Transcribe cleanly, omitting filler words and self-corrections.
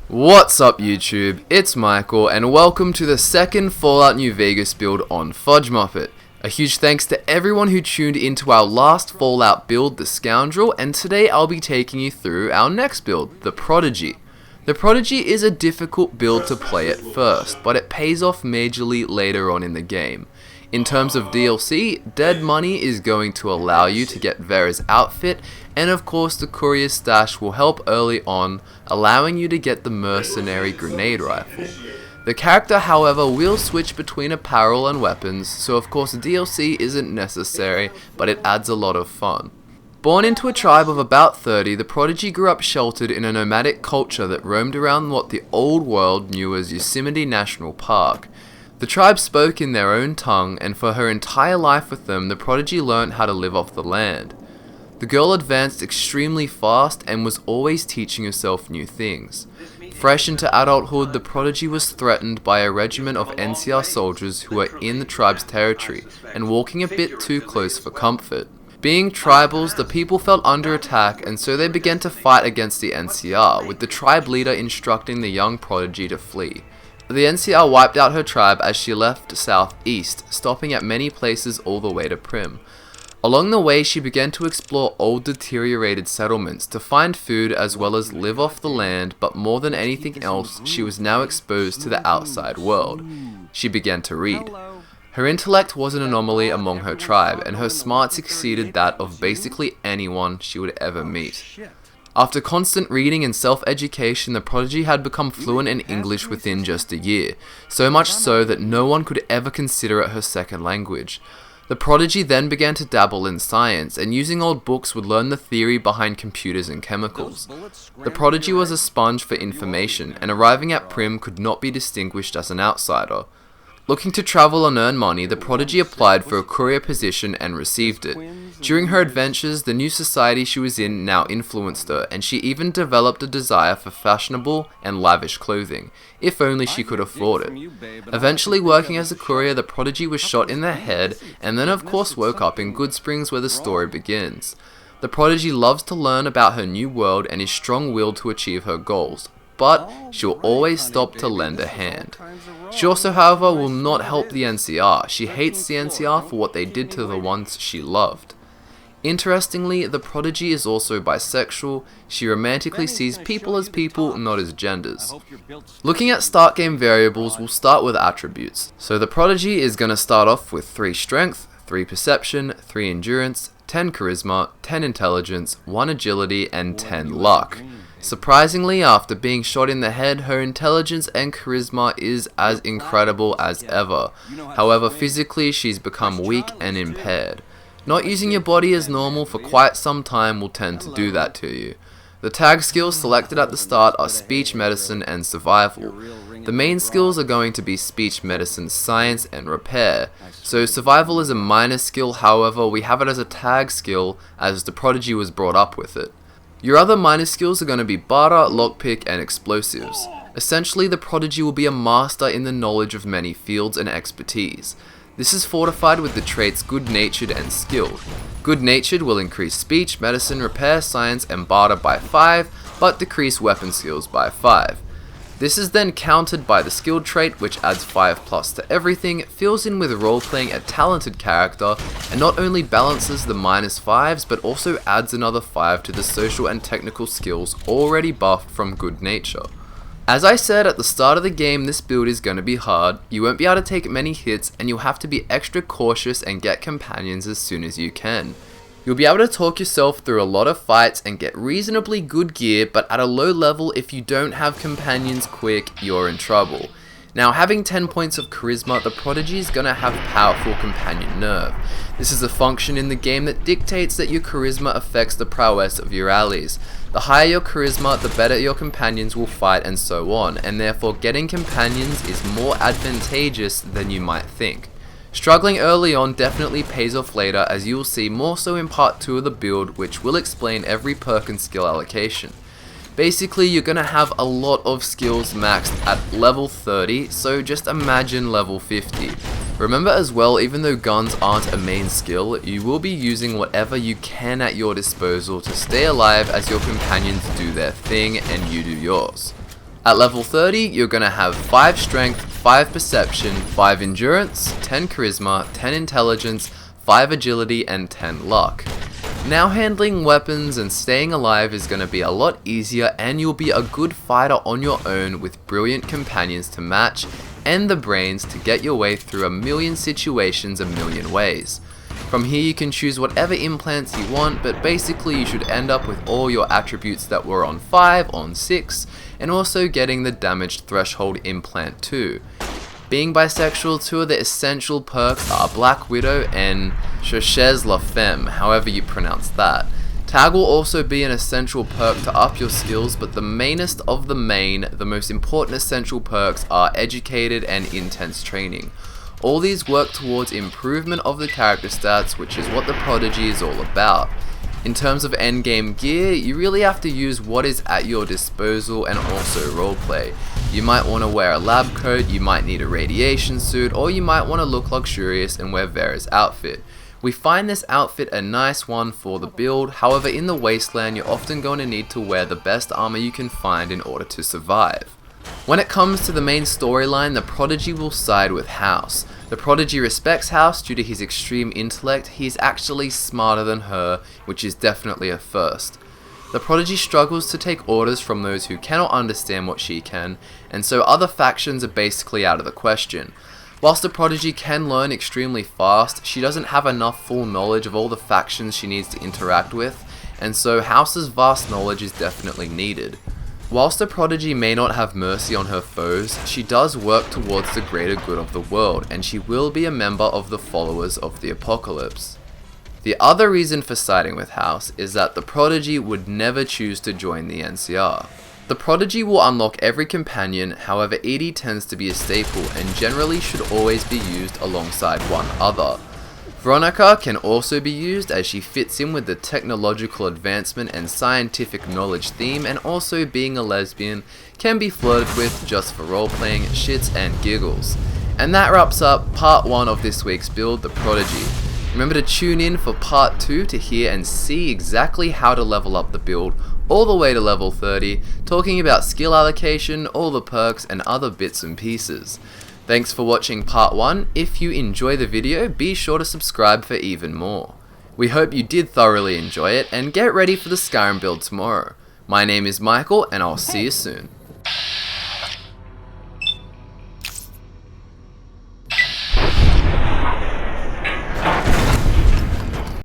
What's up YouTube, it's Michael and welcome to the second Fallout New Vegas build on Fudge Muppet. A huge thanks to everyone who tuned into our last Fallout build, the Scoundrel, and today I'll be taking you through our next build, the Prodigy. The Prodigy is a difficult build to play at first, but it pays off majorly later on in the game. In terms of DLC, Dead Money is going to allow you to get Vera's outfit, and of course the Courier Stash will help early on, allowing you to get the Mercenary Grenade Rifle. The character, however, will switch between apparel and weapons, so of course DLC isn't necessary, but it adds a lot of fun. Born into a tribe of about 30, the Prodigy grew up sheltered in a nomadic culture that roamed around what the old world knew as Yosemite National Park. The tribe spoke in their own tongue, and for her entire life with them, the Prodigy learned how to live off the land. The girl advanced extremely fast and was always teaching herself new things. Fresh into adulthood, the Prodigy was threatened by a regiment of NCR soldiers who were in the tribe's territory and walking a bit too close for comfort. Being tribals, the people felt under attack, and so they began to fight against the NCR, with the tribe leader instructing the young Prodigy to flee. The NCR wiped out her tribe as she left southeast, stopping at many places all the way to Primm. Along the way, she began to explore old deteriorated settlements to find food as well as live off the land, but more than anything else, she was now exposed to the outside world. She began to read. Her intellect was an anomaly among her tribe, and her smarts exceeded that of basically anyone she would ever meet. After constant reading and self-education, the Prodigy had become fluent in English within just a year, so much so that no one could ever consider it her second language. The Prodigy then began to dabble in science, and using old books would learn the theory behind computers and chemicals. The Prodigy was a sponge for information, and arriving at Primm could not be distinguished as an outsider. Looking to travel and earn money, the Prodigy applied for a courier position and received it. During her adventures, the new society she was in now influenced her, and she even developed a desire for fashionable and lavish clothing, if only she could afford it. Eventually working as a courier, the Prodigy was shot in the head, and then of course woke up in Goodsprings where the story begins. The Prodigy loves to learn about her new world and is strong-willed to achieve her goals, but she'll always stop to lend a hand. She also, however, will not help the NCR. She hates the NCR for what they did to the ones she loved. Interestingly, the Prodigy is also bisexual. She romantically sees people as people, not as genders. Looking at start game variables, we'll start with attributes. So the Prodigy is going to start off with 3 strength, 3 perception, 3 endurance, 10 charisma, 10 intelligence, 1 agility, and 10 luck. Surprisingly, after being shot in the head, her intelligence and charisma is as incredible as ever. However, physically she's become weak and impaired. Not using your body as normal for quite some time will tend to do that to you. The tag skills selected at the start are speech, medicine, and survival. The main skills are going to be speech, medicine, science, and repair. So survival is a minor skill, however we have it as a tag skill as the Prodigy was brought up with it. Your other minor skills are going to be barter, lockpick, and explosives. Essentially, the Prodigy will be a master in the knowledge of many fields and expertise. This is fortified with the traits good-natured and skilled. Good-natured will increase speech, medicine, repair, science, and barter by 5, but decrease weapon skills by 5. This is then countered by the skilled trait, which adds 5+ to everything, fills in with roleplaying a talented character, and not only balances the -5s, but also adds another 5 to the social and technical skills already buffed from good nature. As I said at the start of the game, this build is going to be hard, you won't be able to take many hits, and you'll have to be extra cautious and get companions as soon as you can. You'll be able to talk yourself through a lot of fights and get reasonably good gear, but at a low level, if you don't have companions quick, you're in trouble. Now, having 10 points of charisma, the Prodigy is going to have powerful companion nerve. This is a function in the game that dictates that your charisma affects the prowess of your allies. The higher your charisma, the better your companions will fight and so on, and therefore getting companions is more advantageous than you might think. Struggling early on definitely pays off later, as you will see more so in part 2 of the build, which will explain every perk and skill allocation. Basically, you're going to have a lot of skills maxed at level 30, so just imagine level 50. Remember as well, even though guns aren't a main skill, you will be using whatever you can at your disposal to stay alive as your companions do their thing and you do yours. At level 30, you're going to have 5 strength, 5 perception, 5 endurance, 10 charisma, 10 intelligence, 5 agility, and 10 luck. Now handling weapons and staying alive is going to be a lot easier, and you'll be a good fighter on your own with brilliant companions to match and the brains to get your way through a million situations a million ways. From here you can choose whatever implants you want, but basically you should end up with all your attributes that were on 5, on 6, and also getting the damaged threshold implant too. Being bisexual, 2 of the essential perks are Black Widow and Cherchez la Femme, however you pronounce that. Tag will also be an essential perk to up your skills, but the mainest of the main, the most important essential perks are Educated and Intense Training. All these work towards improvement of the character stats, which is what the Prodigy is all about. In terms of endgame gear, you really have to use what is at your disposal and also roleplay. You might want to wear a lab coat, you might need a radiation suit, or you might want to look luxurious and wear Vera's outfit. We find this outfit a nice one for the build, however in the wasteland you're often going to need to wear the best armor you can find in order to survive. When it comes to the main storyline, the Prodigy will side with House. The Prodigy respects House due to his extreme intellect. He's actually smarter than her, which is definitely a first. The Prodigy struggles to take orders from those who cannot understand what she can, and so other factions are basically out of the question. Whilst the Prodigy can learn extremely fast, she doesn't have enough full knowledge of all the factions she needs to interact with, and so House's vast knowledge is definitely needed. Whilst the Prodigy may not have mercy on her foes, she does work towards the greater good of the world, and she will be a member of the followers of the Apocalypse. The other reason for siding with House is that the Prodigy would never choose to join the NCR. The Prodigy will unlock every companion, however EDI tends to be a staple and generally should always be used alongside one other. Veronica can also be used as she fits in with the technological advancement and scientific knowledge theme, and also being a lesbian can be flirted with just for roleplaying, shits and giggles. And that wraps up part 1 of this week's build, the Prodigy. Remember to tune in for part 2 to hear and see exactly how to level up the build all the way to level 30, talking about skill allocation, all the perks and other bits and pieces. Thanks for watching part 1. If you enjoy the video, be sure to subscribe for even more. We hope you did thoroughly enjoy it, and get ready for the Skyrim build tomorrow. My name is Michael, and I'll see you soon.